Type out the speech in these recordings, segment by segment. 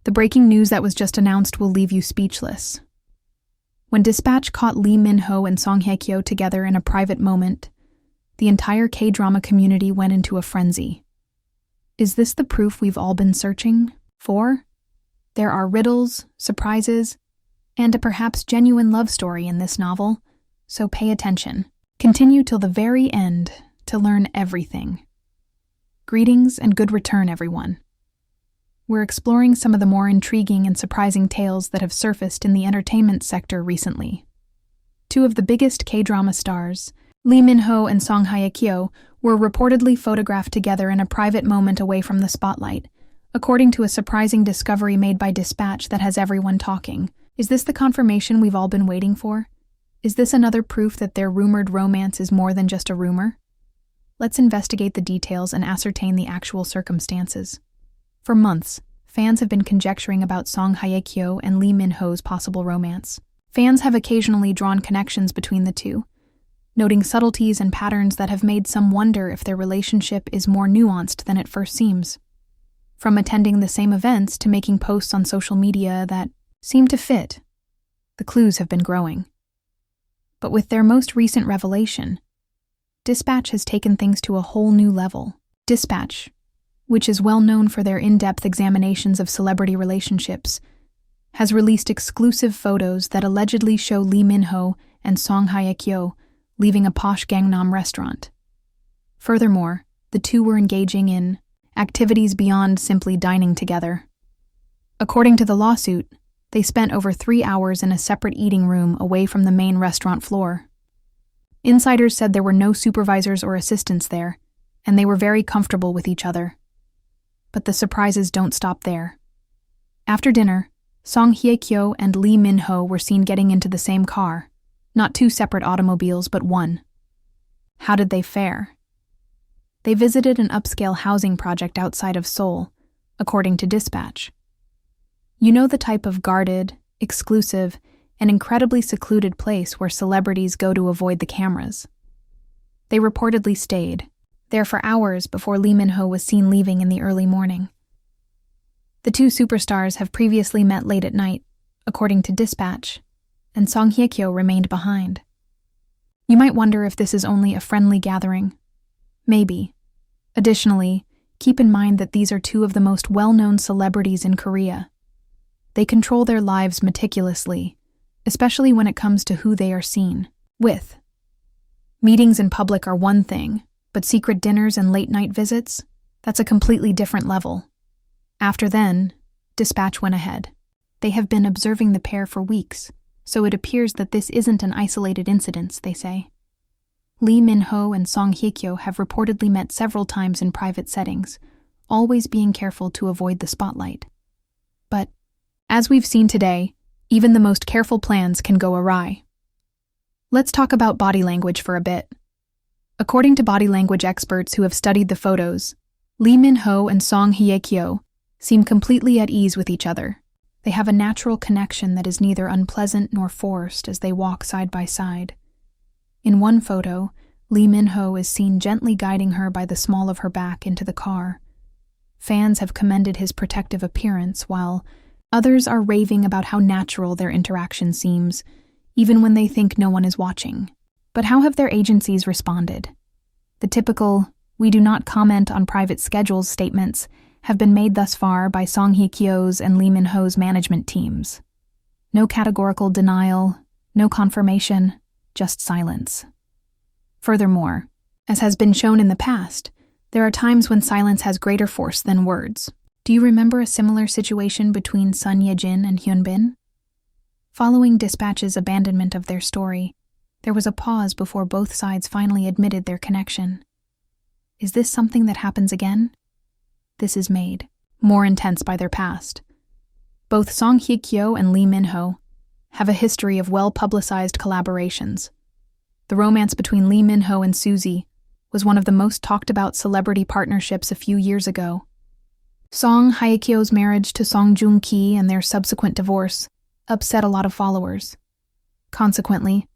The breaking news that was just announced will leave you speechless. When Dispatch caught Lee Min-ho and Song Hye-kyo together in a private moment, the entire K-drama community went into a frenzy. Is this the proof we've all been searching for? There are riddles, surprises, and a perhaps genuine love story in this novel, so pay attention. Continue till the very end to learn everything. Greetings and good return, everyone. We're exploring some of the more intriguing and surprising tales that have surfaced in the entertainment sector recently. Two of the biggest K-drama stars, Lee Min-ho and Song Hye-kyo, were reportedly photographed together in a private moment away from the spotlight, according to a surprising discovery made by Dispatch that has everyone talking. Is this the confirmation we've all been waiting for? Is this another proof that their rumored romance is more than just a rumor? Let's investigate the details and ascertain the actual circumstances. For months, fans have been conjecturing about Song Hye-kyo and Lee Min-ho's possible romance. Fans have occasionally drawn connections between the two, noting subtleties and patterns that have made some wonder if their relationship is more nuanced than it first seems. From attending the same events to making posts on social media that seem to fit, the clues have been growing. But with their most recent revelation, Dispatch has taken things to a whole new level. Dispatch, which is well known for their in-depth examinations of celebrity relationships, has released exclusive photos that allegedly show Lee Min-ho and Song Hye-kyo leaving a posh Gangnam restaurant. Furthermore, the two were engaging in activities beyond simply dining together. According to the lawsuit, they spent over 3 hours in a separate eating room away from the main restaurant floor. Insiders said there were no supervisors or assistants there, and they were very comfortable with each other. But the surprises don't stop there. After dinner, Song Hye-kyo and Lee Min-ho were seen getting into the same car, not 2 separate automobiles, but one. How did they fare? They visited an upscale housing project outside of Seoul, according to Dispatch. You know, the type of guarded, exclusive, and incredibly secluded place where celebrities go to avoid the cameras. They reportedly stayed there for hours before Lee Min-ho was seen leaving in the early morning. The two superstars have previously met late at night, according to Dispatch, and Song Hye-kyo remained behind. You might wonder if this is only a friendly gathering. Maybe. Additionally, keep in mind that these are two of the most well-known celebrities in Korea. They control their lives meticulously, especially when it comes to who they are seen with. Meetings in public are one thing, but secret dinners and late-night visits? That's a completely different level. After then, Dispatch went ahead. They have been observing the pair for weeks, so it appears that this isn't an isolated incident, they say. Lee Min-ho and Song Hye-kyo have reportedly met several times in private settings, always being careful to avoid the spotlight. But, as we've seen today, even the most careful plans can go awry. Let's talk about body language for a bit. According to body language experts who have studied the photos, Lee Min-ho and Song Hye-kyo seem completely at ease with each other. They have a natural connection that is neither unpleasant nor forced as they walk side by side. In one photo, Lee Min-ho is seen gently guiding her by the small of her back into the car. Fans have commended his protective appearance, while others are raving about how natural their interaction seems, even when they think no one is watching. But how have their agencies responded? The typical, "we do not comment on private schedules" statements have been made thus far by Song Hye-kyo's and Lee Min-ho's management teams. No categorical denial, no confirmation, just silence. Furthermore, as has been shown in the past, there are times when silence has greater force than words. Do you remember a similar situation between Sun Ye-jin and Hyun-bin? Following Dispatch's abandonment of their story, there was a pause before both sides finally admitted their connection. Is this something that happens again? This is made more intense by their past. Both Song Hye-kyo and Lee Min-ho have a history of well-publicized collaborations. The romance between Lee Min-ho and Suzy was one of the most talked-about celebrity partnerships a few years ago. Song Hye-kyo's marriage to Song Joong-ki and their subsequent divorce upset a lot of followers. Consequently,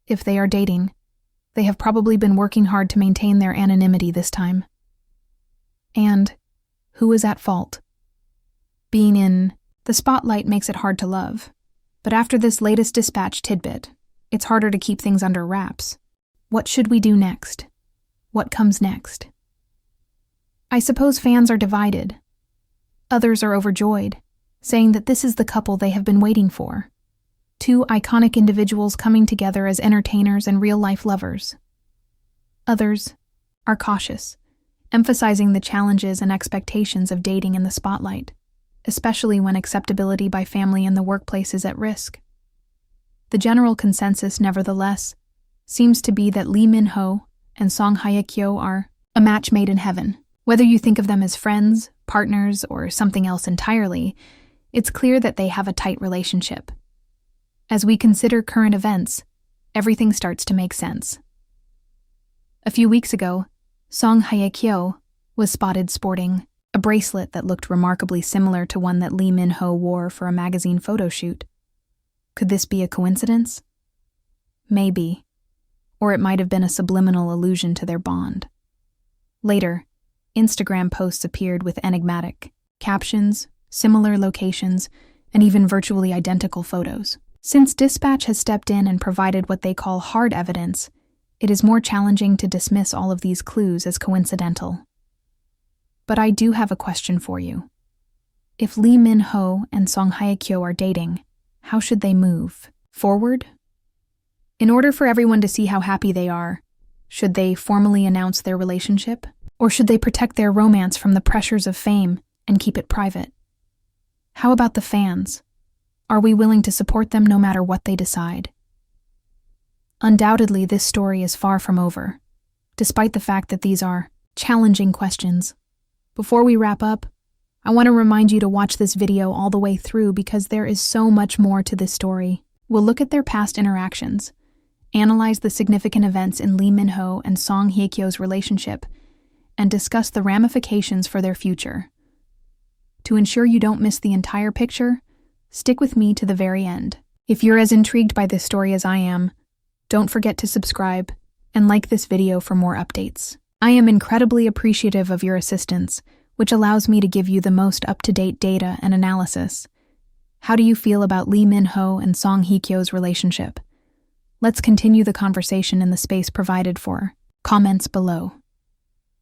if they are dating, they have probably been working hard to maintain their anonymity this time. And who is at fault? Being in The spotlight makes it hard to love. But after this latest dispatch tidbit, it's harder to keep things under wraps. What should we do next? What comes next? I suppose fans are divided. Others are overjoyed, saying that this is the couple they have been waiting for. Two iconic individuals coming together as entertainers and real-life lovers. Others are cautious, emphasizing the challenges and expectations of dating in the spotlight, especially when acceptability by family and the workplace is at risk. The general consensus, nevertheless, seems to be that Lee Min-ho and Song Hye-kyo are a match made in heaven. Whether you think of them as friends, partners, or something else entirely, it's clear that they have a tight relationship. As we consider current events, everything starts to make sense. A few weeks ago, Song Hye-kyo was spotted sporting a bracelet that looked remarkably similar to one that Lee Min-ho wore for a magazine photo shoot. Could this be a coincidence? Maybe. Or it might have been a subliminal allusion to their bond. Later, Instagram posts appeared with enigmatic captions, similar locations, and even virtually identical photos. Since Dispatch has stepped in and provided what they call hard evidence, it is more challenging to dismiss all of these clues as coincidental. But I do have a question for you. If Lee Min-ho and Song Hye-kyo are dating, how should they move forward? In order for everyone to see how happy they are, should they formally announce their relationship? Or should they protect their romance from the pressures of fame and keep it private? How about the fans? Are we willing to support them no matter what they decide? Undoubtedly, this story is far from over, despite the fact that these are challenging questions. Before we wrap up, I want to remind you to watch this video all the way through because there is so much more to this story. We'll look at their past interactions, analyze the significant events in Lee Min-ho and Song Hye-kyo's relationship, and discuss the ramifications for their future. To ensure you don't miss the entire picture, stick with me to the very end. If you're as intrigued by this story as I am, don't forget to subscribe and like this video for more updates. I am incredibly appreciative of your assistance, which allows me to give you the most up-to-date data and analysis. How do you feel about Lee Min-ho and Song Hye-kyo's relationship? Let's continue the conversation in the space provided for comments below.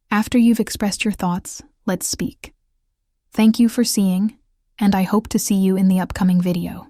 After you've expressed your thoughts, let's speak. Thank you for seeing, and I hope to see you in the upcoming video.